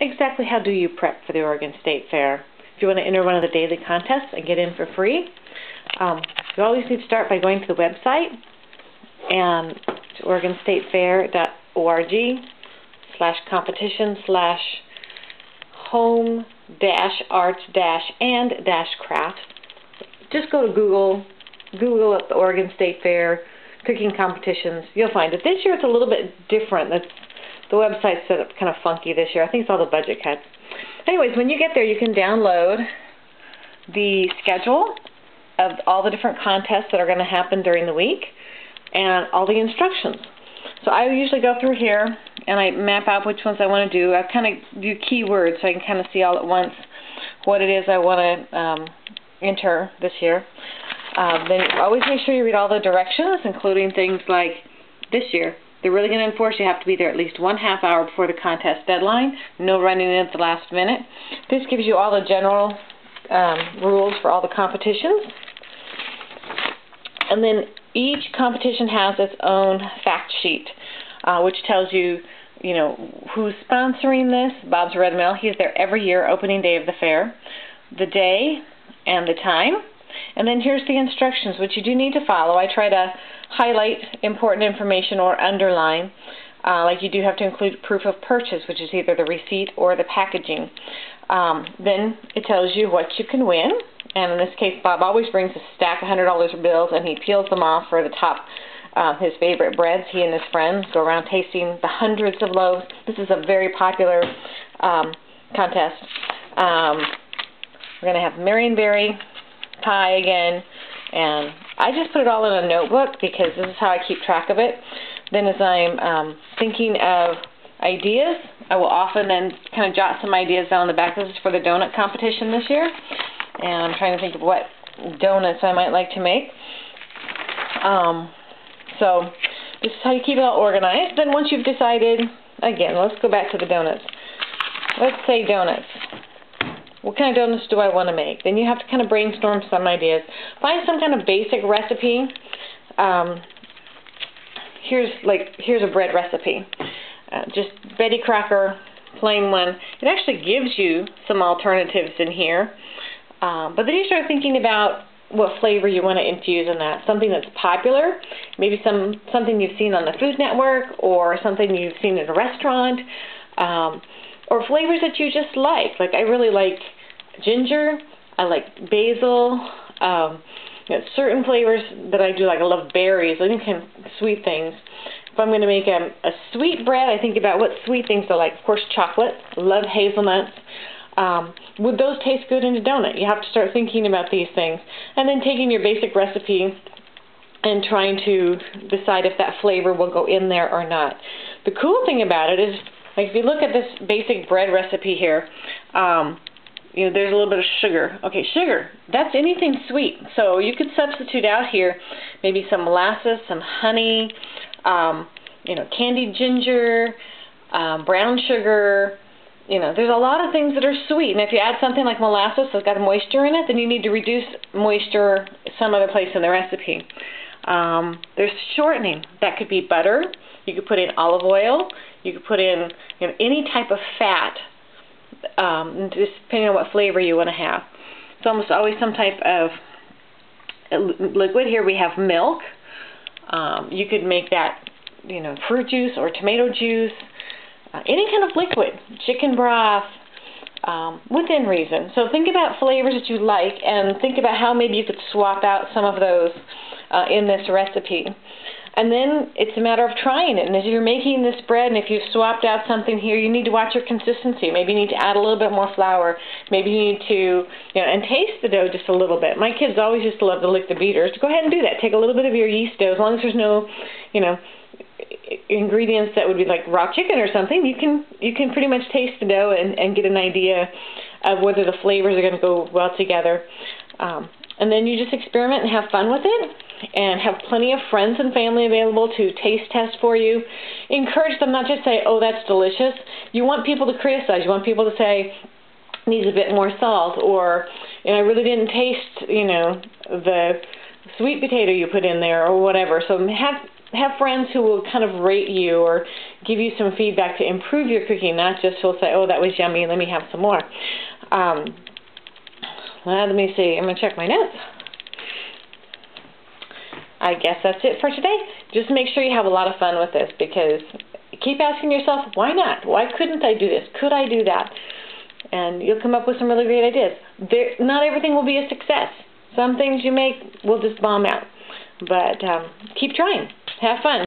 exactly how do you prep for the Oregon State Fair? If you want to enter one of the daily contests and get in for free, you always need to start by going to the website and to OregonStateFair.org/competition/home-arts-and-crafts. Just go to Google up the Oregon State Fair cooking competitions. You'll find it. This year it's a little bit different. The website's set up kind of funky this year. I think it's all the budget cuts. Anyways, when you get there, you can download the schedule of all the different contests that are going to happen during the week and all the instructions. So I usually go through here and I map out which ones I want to do. I kind of do keywords so I can kind of see all at once what it is I want to enter this year. Then always make sure you read all the directions, including things like this year. They're really going to enforce you have to be there at least 1/2 hour before the contest deadline. No running in at the last minute. This gives you all the general rules for all the competitions. And then each competition has its own fact sheet, which tells you, who's sponsoring this. Bob's Red Mill. He's there every year, opening day of the fair, the day and the time. And then here's the instructions, which you do need to follow. I try to highlight important information or underline. Like you do have to include proof of purchase, which is either the receipt or the packaging. Then it tells you what you can win. And in this case, Bob always brings a stack of $100 bills, and he peels them off for the top, his favorite breads. He and his friends go around tasting the hundreds of loaves. This is a very popular contest. We're going to have Marionberry pie again, and I just put it all in a notebook because this is how I keep track of it. Then as I'm thinking of ideas, I will often then kind of jot some ideas down on the back. This is for the donut competition this year, and I'm trying to think of what donuts I might like to make. So this is how you keep it all organized. Then once you've decided, again, let's go back to the donuts. Let's say donuts. What kind of donuts do I want to make? Then you have to kind of brainstorm some ideas. Find some kind of basic recipe. Here's a bread recipe. Just Betty Crocker, plain one. It actually gives you some alternatives in here. But then you start thinking about what flavor you want to infuse in that. Something that's popular, maybe something you've seen on the Food Network, or something you've seen in a restaurant. Or flavors that you just like. Like I really like ginger. I like basil. Certain flavors that I do, like I love berries. I think sweet things. If I'm going to make a sweet bread, I think about what sweet things I like. Of course, chocolate. Love hazelnuts. Would those taste good in a donut? You have to start thinking about these things. And then taking your basic recipe and trying to decide if that flavor will go in there or not. The cool thing about it is, like if you look at this basic bread recipe here, there's a little bit of sugar. Okay, sugar, that's anything sweet. So you could substitute out here maybe some molasses, some honey, candied ginger, brown sugar. There's a lot of things that are sweet. And if you add something like molasses that's got moisture in it, then you need to reduce moisture some other place in the recipe. There's shortening. That could be butter. You could put in olive oil. You could put in any type of fat, just depending on what flavor you want to have. It's almost always some type of liquid. Here we have milk. You could make that, fruit juice or tomato juice, any kind of liquid, chicken broth, within reason. So think about flavors that you like and think about how maybe you could swap out some of those in this recipe. And then it's a matter of trying it. And as you're making this bread, and if you've swapped out something here, you need to watch your consistency. Maybe you need to add a little bit more flour. Maybe you need to, and taste the dough just a little bit. My kids always used to love to lick the beaters. Go ahead and do that. Take a little bit of your yeast dough. As long as there's no, ingredients that would be like raw chicken or something, you can pretty much taste the dough and get an idea of whether the flavors are going to go well together. And then you just experiment and have fun with it, and have plenty of friends and family available to taste test for you. Encourage them, not just say, oh, that's delicious. You want people to criticize. You want people to say, needs a bit more salt, or I really didn't taste, the sweet potato you put in there, or whatever. So have friends who will kind of rate you or give you some feedback to improve your cooking, not just who'll say, oh, that was yummy, let me have some more. Let me see. I'm going to check my notes. I guess that's it for today. Just make sure you have a lot of fun with this, because keep asking yourself, why not? Why couldn't I do this? Could I do that? And you'll come up with some really great ideas. Not everything will be a success. Some things you make will just bomb out. But keep trying. Have fun.